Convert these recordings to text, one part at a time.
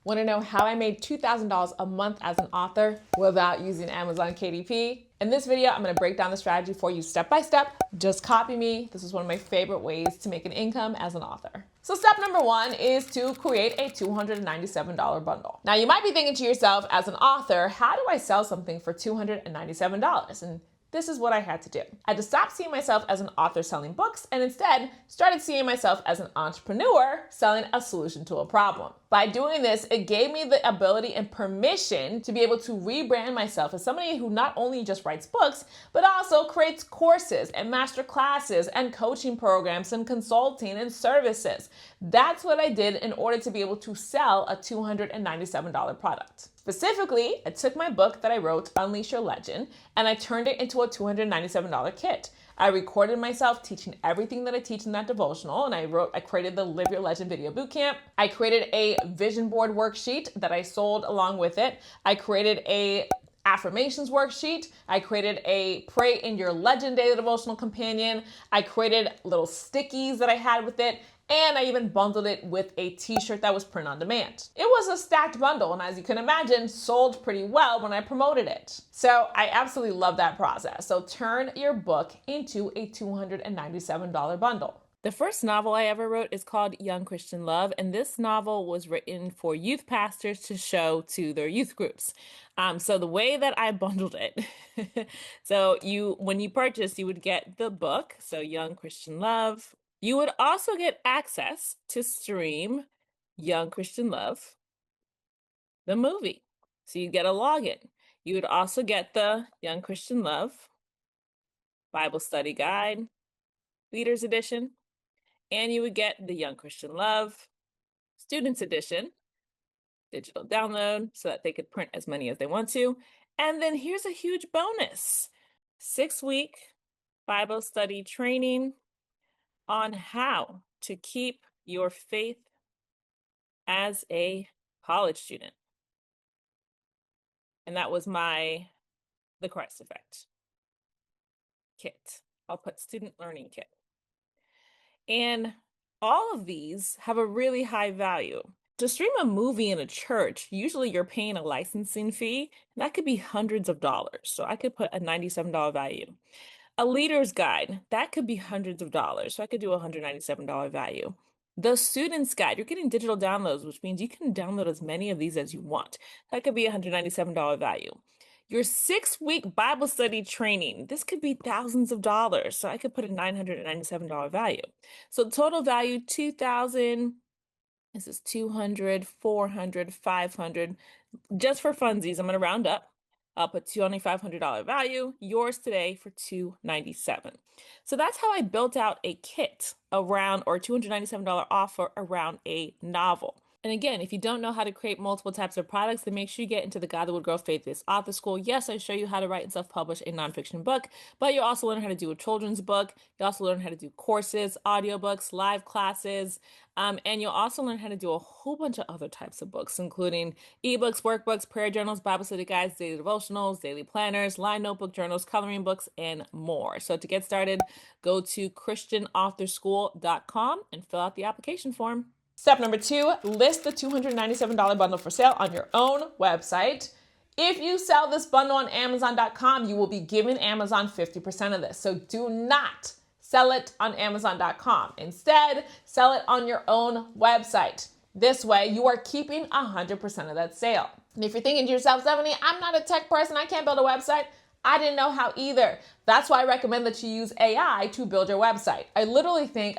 Want to know how I made $2,000 a month as an author without using Amazon KDP? In this video, I'm going to break down the strategy for you step by step. Just copy me. This is one of my favorite ways to make an income as an author. So step number one is to create a $297 bundle. Now you might be thinking to yourself, as an author, how do I sell something for $297? And this is what I had to do. I had to stop seeing myself as an author selling books and instead started seeing myself as an entrepreneur selling a solution to a problem. By doing this, it gave me the ability and permission to be able to rebrand myself as somebody who not only just writes books, but also creates courses and master classes and coaching programs and consulting and services. That's what I did in order to be able to sell a $297 product. Specifically, I took my book that I wrote, Unleash Your Legend, and I turned it into a $297 kit. I recorded myself teaching everything that I teach in that devotional, and I created the Live Your Legend video bootcamp. I created a vision board worksheet that I sold along with it. I created a affirmations worksheet. I created a Pray in Your Legend daily devotional companion. I created little stickies that I had with it. And I even bundled it with a t-shirt that was print on demand. It was a stacked bundle, and as you can imagine, sold pretty well when I promoted it. So I absolutely love that process. So turn your book into a $297 bundle. The first novel I ever wrote is called Young Christian Love, and this novel was written for youth pastors to show to their youth groups. So the way that I bundled it, so when you purchase, you would get the book, so Young Christian Love. You would also get access to stream Young Christian Love, the movie. So you get a login. You would also get the Young Christian Love Bible Study Guide, Leaders Edition, and you would get the Young Christian Love Students Edition, digital download so that they could print as many as they want to. And then here's a huge bonus, 6-week Bible study training on how to keep your faith as a college student. And that was the Christ Effect kit. I'll put student learning kit. And all of these have a really high value. To stream a movie in a church, usually you're paying a licensing fee, and that could be hundreds of dollars. So I could put a $97 value. A leader's guide, that could be hundreds of dollars. So I could do a $197 value. The student's guide, you're getting digital downloads, which means you can download as many of these as you want. That could be a $197 value. Your 6-week Bible study training, this could be thousands of dollars. So I could put a $997 value. So total value, $2,000. This is $200, $400, $500. Just for funsies, I'm going to round up. I'll put $2,500 value, yours today for $297. So that's how I built out a kit around, or $297 offer around a novel. And again, if you don't know how to create multiple types of products, then make sure you get into the God That Would Grow Faith-Based Author School. Yes, I show you how to write and self-publish a nonfiction book, but you also learn how to do a children's book. You also learn how to do courses, audiobooks, live classes, and you'll also learn how to do a whole bunch of other types of books, including ebooks, workbooks, prayer journals, Bible study guides, daily devotionals, daily planners, line notebook journals, coloring books, and more. So to get started, go to christianauthorschool.com and fill out the application form. Step number two, list the $297 bundle for sale on your own website. If you sell this bundle on Amazon.com, you will be giving Amazon 50% of this. So do not sell it on Amazon.com. Instead, sell it on your own website. This way, you are keeping 100% of that sale. And if you're thinking to yourself, Stephanie, I'm not a tech person, I can't build a website. I didn't know how either. That's why I recommend that you use AI to build your website. I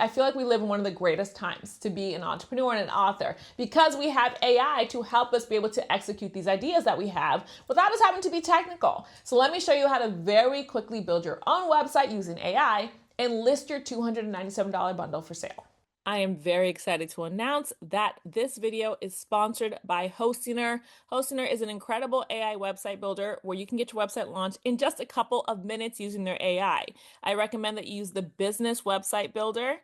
feel like we live in one of the greatest times to be an entrepreneur and an author, because we have AI to help us be able to execute these ideas that we have without us having to be technical. So let me show you how to very quickly build your own website using AI and list your $297 bundle for sale. I am very excited to announce that this video is sponsored by Hostiner. Hostiner is an incredible AI website builder where you can get your website launched in just a couple of minutes using their AI. I recommend that you use the business website builder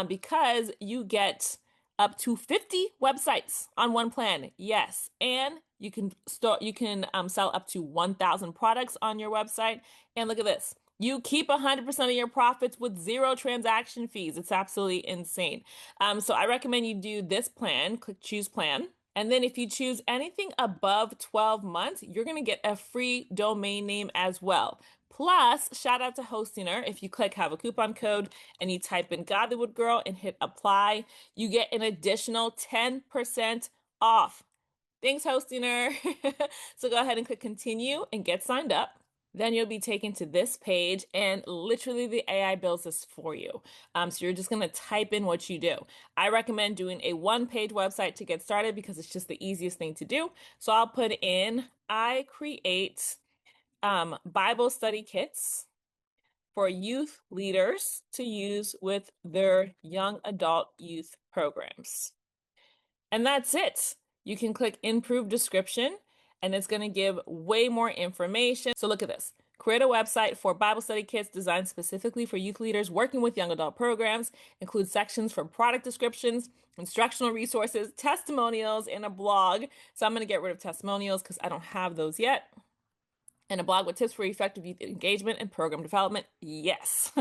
because you get up to 50 websites on one plan. Yes, and you can sell up to 1,000 products on your website. And look at this. You keep 100% of your profits with 0 transaction fees. It's absolutely insane. So I recommend you do this plan. Click choose plan. And then if you choose anything above 12 months, you're going to get a free domain name as well. Plus, shout out to Hostiner. If you click have a coupon code and you type in Godlywood Girl and hit apply, you get an additional 10% off. Thanks, Hostiner. So go ahead and click continue and get signed up. Then you'll be taken to this page and literally the AI builds this for you. So you're just going to type in what you do. I recommend doing a one-page website to get started because it's just the easiest thing to do. So I'll put in, I create Bible study kits for youth leaders to use with their young adult youth programs. And that's it. You can click improve description and it's going to give way more information. So look at this. Create a website for Bible study kits designed specifically for youth leaders working with young adult programs. Include sections for product descriptions, instructional resources, testimonials, and a blog. So I'm going to get rid of testimonials because I don't have those yet. And a blog with tips for effective youth engagement and program development. Yes.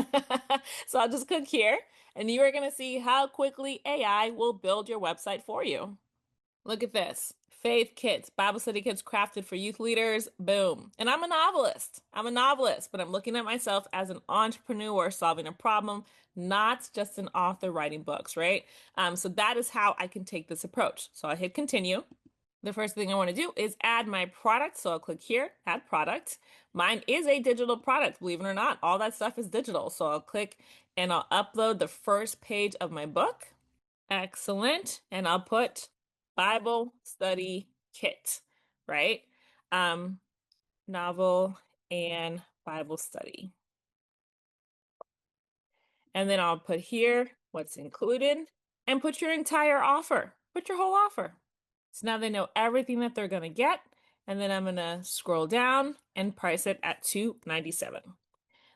So I'll just click here and you are going to see how quickly AI will build your website for you. Look at this. Faith kits, Bible study kits crafted for youth leaders. Boom. And I'm a novelist. But I'm looking at myself as an entrepreneur solving a problem, not just an author writing books, right? So that is how I can take this approach. So I'll hit continue. The first thing I want to do is add my product. So I'll click here, add product. Mine is a digital product, believe it or not. All that stuff is digital. So I'll click and I'll upload the first page of my book. Excellent. And I'll put Bible study kit, right? Novel and Bible study. And then I'll put here what's included and put your entire offer. Put your whole offer. So now they know everything that they're going to get. And then I'm going to scroll down and price it at $297.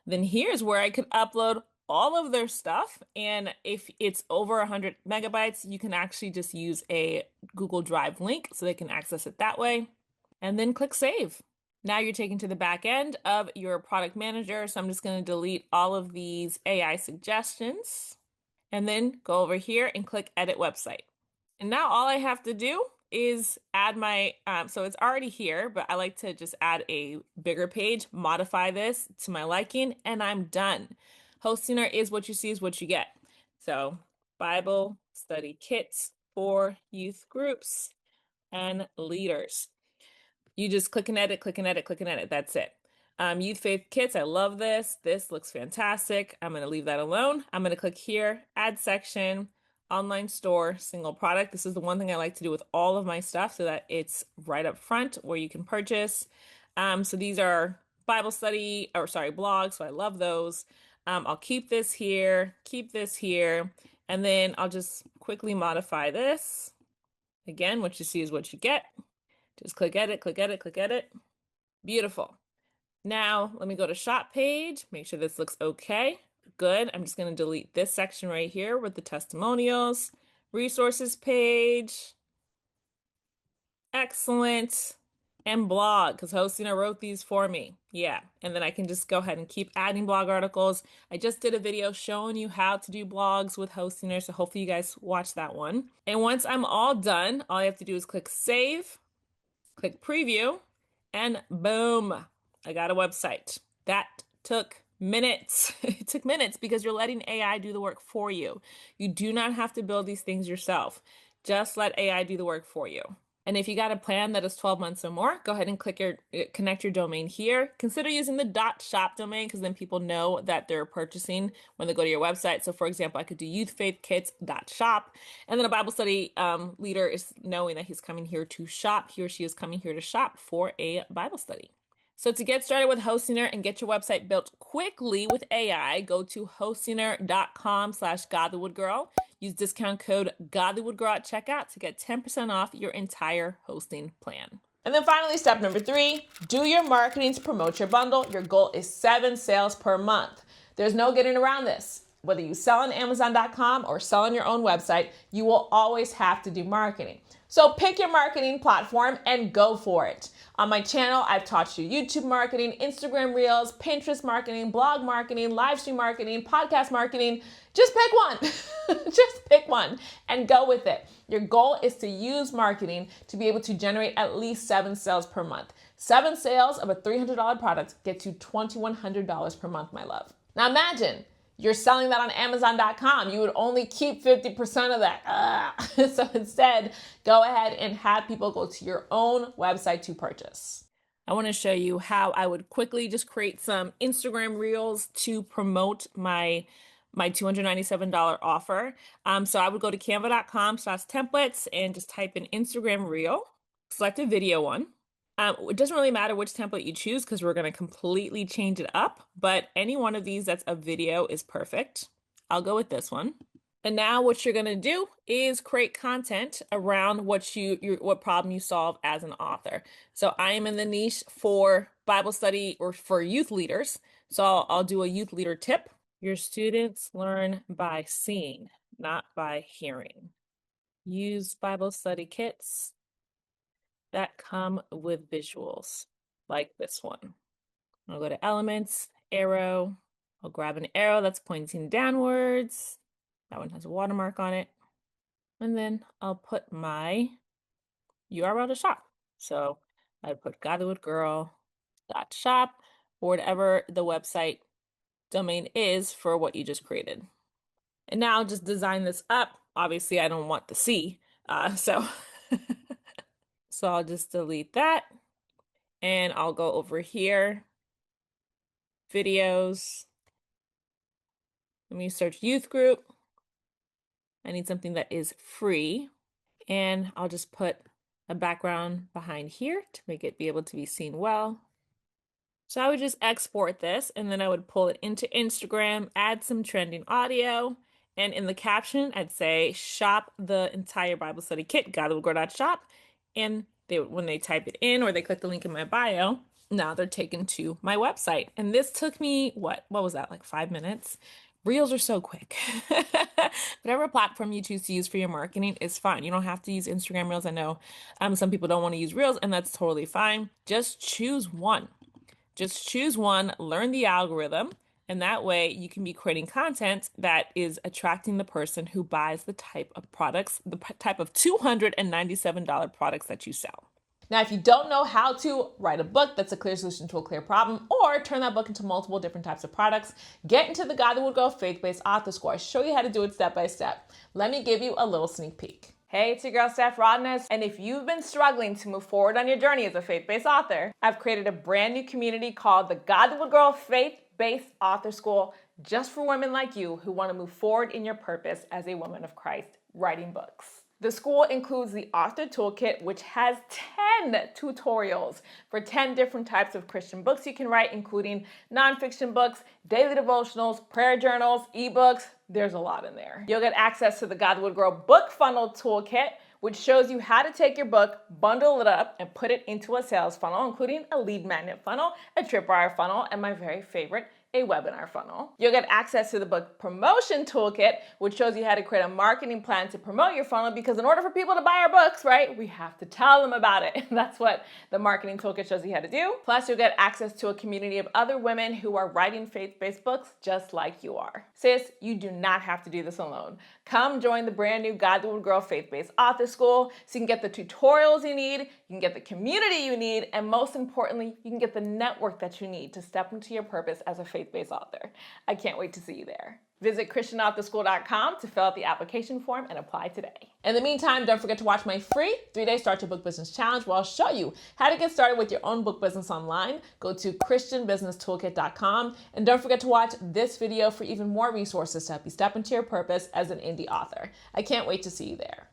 Then here's where I could upload all of their stuff. And if it's over 100 megabytes, you can actually just use a Google Drive link so they can access it that way. And then click save. Now you're taken to the back end of your product manager. So I'm just going to delete all of these AI suggestions and then go over here and click edit website. And now all I have to do is add my, so it's already here, but I like to just add a bigger page, modify this to my liking, and I'm done. Hostiner is what you see is what you get. So Bible study kits for youth groups and leaders. You just click and edit, click and edit, click and edit. That's it. Youth faith kits. I love this. This looks fantastic. I'm going to leave that alone. I'm going to click here, add section, online store, single product. This is the one thing I like to do with all of my stuff so that it's right up front where you can purchase. So these are Bible study, or sorry, blogs. So I love those. I'll keep this here, and then I'll just quickly modify this. Again, what you see is what you get. Just click edit, click edit, click edit. Beautiful. Now let me go to shop page, make sure this looks okay. Good. I'm just going to delete this section right here with the testimonials, resources page. Excellent. And blog, because Hostina wrote these for me. Yeah. And then I can just go ahead and keep adding blog articles. I just did a video showing you how to do blogs with Hostina, so hopefully you guys watch that one. And once I'm all done, all I have to do is click save, click preview, and boom, I got a website. That took minutes. It took minutes because you're letting AI do the work for you. You do not have to build these things yourself. Just let AI do the work for you. And if you got a plan that is 12 months or more, go ahead and connect your domain here. Consider using the .shop domain because then people know that they're purchasing when they go to your website. So for example, I could do youthfaithkits.shop, and then a Bible study leader is knowing that he's coming here to shop. He or she is coming here to shop for a Bible study. So to get started with Hostiner and get your website built quickly with AI, go to hostiner.com/godlywoodgirl. Use discount code godlywoodgirl at checkout to get 10% off your entire hosting plan. And then finally, step number 3, do your marketing to promote your bundle. Your goal is 7 sales per month. There's no getting around this. Whether you sell on Amazon.com or sell on your own website, you will always have to do marketing. So pick your marketing platform and go for it. On my channel, I've taught you YouTube marketing, Instagram Reels, Pinterest marketing, blog marketing, live stream marketing, podcast marketing. Just pick one. Just pick one and go with it. Your goal is to use marketing to be able to generate at least 7 sales per month. 7 sales of a $300 product gets you $2,100 per month, my love. Now imagine you're selling that on Amazon.com. You would only keep 50% of that. So instead, go ahead and have people go to your own website to purchase. I want to show you how I would quickly just create some Instagram Reels to promote my $297 offer. So I would go to canva.com/templates and just type in Instagram Reel, select a video one. It doesn't really matter which template you choose because we're going to completely change it up, but any one of these that's a video is perfect. I'll go with this one. And now what you're going to do is create content around what problem you solve as an author. So I am in the niche for Bible study or for youth leaders. So I'll do a youth leader tip. Your students learn by seeing, not by hearing. Use Bible study kits that come with visuals, like this one. I'll go to Elements, Arrow. I'll grab an arrow that's pointing downwards. That one has a watermark on it. And then I'll put my URL to shop. So I put godlywoodgirl.shop or whatever the website domain is for what you just created. And now I'll just design this up. Obviously, I don't want the C, so I'll just delete that. And I'll go over here, videos. Let me search youth group. I need something that is free. And I'll just put a background behind here to make it be able to be seen well. So I would just export this and then I would pull it into Instagram, add some trending audio. And in the caption, I'd say, shop the entire Bible study kit, godlywoodgirl.shop. And when they type it in or they click the link in my bio, now they're taken to my website. And this took me, what was that, like 5 minutes? Reels are so quick. Whatever platform you choose to use for your marketing is fine. You don't have to use Instagram Reels. I know some people don't want to use Reels, and that's totally fine. Just choose one. Just choose one, learn the algorithm, and that way you can be creating content that is attracting the person who buys the type of products, the type of $297 products that you sell. Now, if you don't know how to write a book that's a clear solution to a clear problem, or turn that book into multiple different types of products, get into the Godly Wood Girl Faith-Based Author School. I show you how to do it step by step. Let me give you a little sneak peek. Hey, it's your girl, Steph Rodness, and if you've been struggling to move forward on your journey as a faith-based author, I've created a brand new community called the Godly Wood Girl Faith-Based Author School, just for women like you who want to move forward in your purpose as a woman of Christ, writing books. The school includes the Author Toolkit, which has 10 tutorials for 10 different types of Christian books you can write, including nonfiction books, daily devotionals, prayer journals, ebooks. There's a lot in there. You'll get access to the Godly Wood Girl Book Funnel Toolkit, which shows you how to take your book, bundle it up, and put it into a sales funnel, including a lead magnet funnel, a tripwire funnel, and my very favorite, a webinar funnel. You'll get access to the book promotion toolkit, which shows you how to create a marketing plan to promote your funnel, because in order for people to buy our books, right, we have to tell them about it. And that's what the marketing toolkit shows you how to do. Plus, you'll get access to a community of other women who are writing faith-based books just like you are. Sis, you do not have to do this alone. Come join the brand new Godly Wood Girl Faith-Based Author School so you can get the tutorials you need, you can get the community you need, and most importantly, you can get the network that you need to step into your purpose as a faith-based author. I can't wait to see you there. Visit ChristianAuthorSchool.com to fill out the application form and apply today. In the meantime, don't forget to watch my free 3-day Start Your Book Business Challenge where I'll show you how to get started with your own book business online. Go to ChristianBusinessToolkit.com and don't forget to watch this video for even more resources to help you step into your purpose as an indie author. I can't wait to see you there.